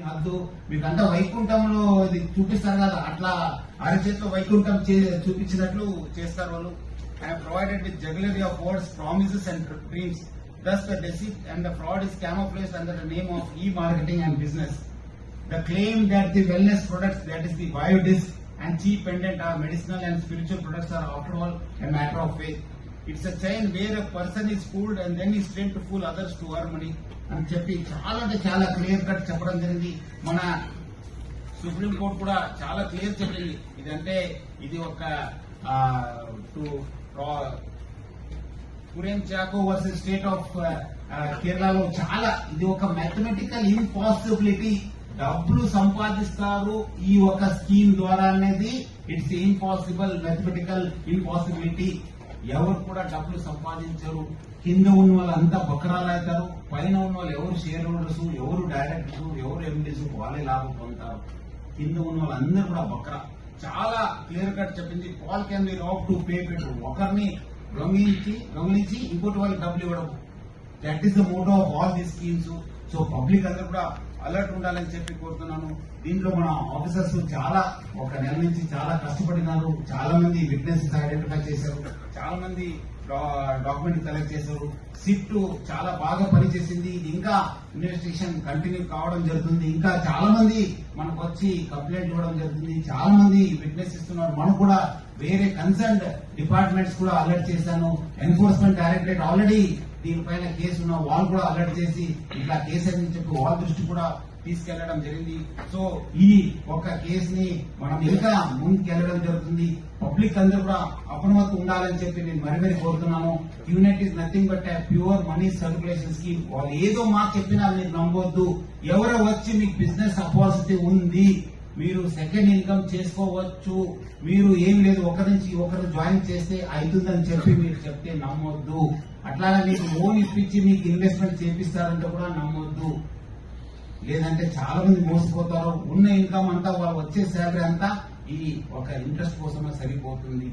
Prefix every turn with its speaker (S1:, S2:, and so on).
S1: అద్దు మీకంతా వైకుంఠంలో ఇది చూపిస్తారు కదా, అట్లా అరచేతిలో వైకుంఠం చూపించినట్లు చేస్తారు వాళ్ళు. I am provided with jugglery of words, promises and dreams. Thus the deceit and the fraud is camouflaged under the name of e-marketing and business. The claim that the wellness products, that is the biodisc and cheap pendant, are medicinal and spiritual products are after all a matter of faith. It's a chain where a person is fooled and then is trained to fool others to earn money అని చెప్పి చాలా అంటే చాలా clear cut చెప్పడం జరిగింది. మన supreme court కూడా చాలా క్లియర్ చెప్పింది. ఇదంటే ఇది ఒక Kurian Chacko versus state of కేరళలో చాలా ఇది ఒక మ్యాథమెటికల్ ఇంపాసిబిలిటీ. డబ్బులు సంపాదిస్తారు ఈ ఒక స్కీమ్ ద్వారా అనేది ఇట్స్ ఇంపాసిబుల్, మ్యాథమెటికల్ ఇంపాసిబిలిటీ. ఎవరు కూడా డబ్బులు సంపాదించరు. కింద ఉన్న వాళ్ళు అంతా బకరాలు అవుతారు, పైన ఉన్న వాళ్ళు ఎవరు షేర్ హోల్డర్స్, ఎవరు డైరెక్టర్స్, ఎవరు ఎండీస్ వాళ్ళే లాభం పొందుతారు. కింద ఉన్న వాళ్ళందరూ కూడా బకరా. చాలా క్లియర్ కట్ చెప్పింది. Paul can be rob to pay Peter. ఒకరిని దొంగిలించి ఇంకోటి వాళ్ళకి డబ్బులు ఇవ్వడం. That is the motto of all the schemes. So public అందరూ కూడా అలర్ట్ ఉండాలని చెప్పి కోరుతున్నాను. దీంట్లో మన ఆఫీసర్స్ చాలా ఒక నెల నుంచి చాలా కష్టపడినారు. చాలా మంది విట్నెసెస్ ఐడెంటిఫై చేశారు, చాలా మంది డాక్యుమెంట్ కలెక్ట్ చేశారు. సిట్ చాలా బాగా పనిచేసింది. ఇది ఇంకా ఇన్వెస్టిగేషన్ కంటిన్యూ కావడం జరుగుతుంది. ఇంకా చాలా మంది మనకు వచ్చి కంప్లైంట్ ఇవ్వడం జరుగుతుంది. చాలా మంది విట్నెస్ ఇస్తున్నారు. మనం కూడా వేరే కన్సర్న్ డిపార్ట్మెంట్స్ కూడా అలర్ట్ చేశాను. ఎన్ఫోర్స్మెంట్ డైరెక్టరేట్ ఆల్రెడీ దీనిపైన కేసు ఉన్న వాళ్ళు కూడా అలర్ట్ చేసి ఇట్లా కేసు అని చెప్పి వాళ్ళ దృష్టి కూడా తీసుకెళ్లడం జరిగింది. సో ఈ ఒక కేసుని మనం ఇంకా ముందుకెళ్లడం జరుగుతుంది. పబ్లిక్ అందరూ కూడా అప్రమత్తం ఉండాలని చెప్పి నేను మరీ కోరుతున్నాను. Unit is nothing but pure money circulation scheme. వాళ్ళు ఏదో మాకు చెప్పినా మీరు నమ్మవద్దు. ఎవరో వచ్చి మీకు బిజినెస్ ఆపర్చునిటీ ఉంది, మీరు సెకండ్ ఇన్కమ్ చేసుకోవచ్చు, మీరు ఏం లేదు ఒకరి నుంచి ఒకరు జాయిన్ చేస్తే అవుతుందని చెప్పి మీరు చెప్తే నమ్మొద్దు. అట్లానే మీకు లోన్ ఇప్పించి మీకు ఇన్వెస్ట్మెంట్ చేపిస్తారంటే కూడా నమ్మొద్దు. లేదంటే చాలా మంది మోసపోతారు. ఉన్న ఇన్కమ్ అంతా వాళ్ళు వచ్చే శాలరీ అంతా ఈ ఒక ఇంట్రెస్ట్ కోసమే సరిపోతుంది.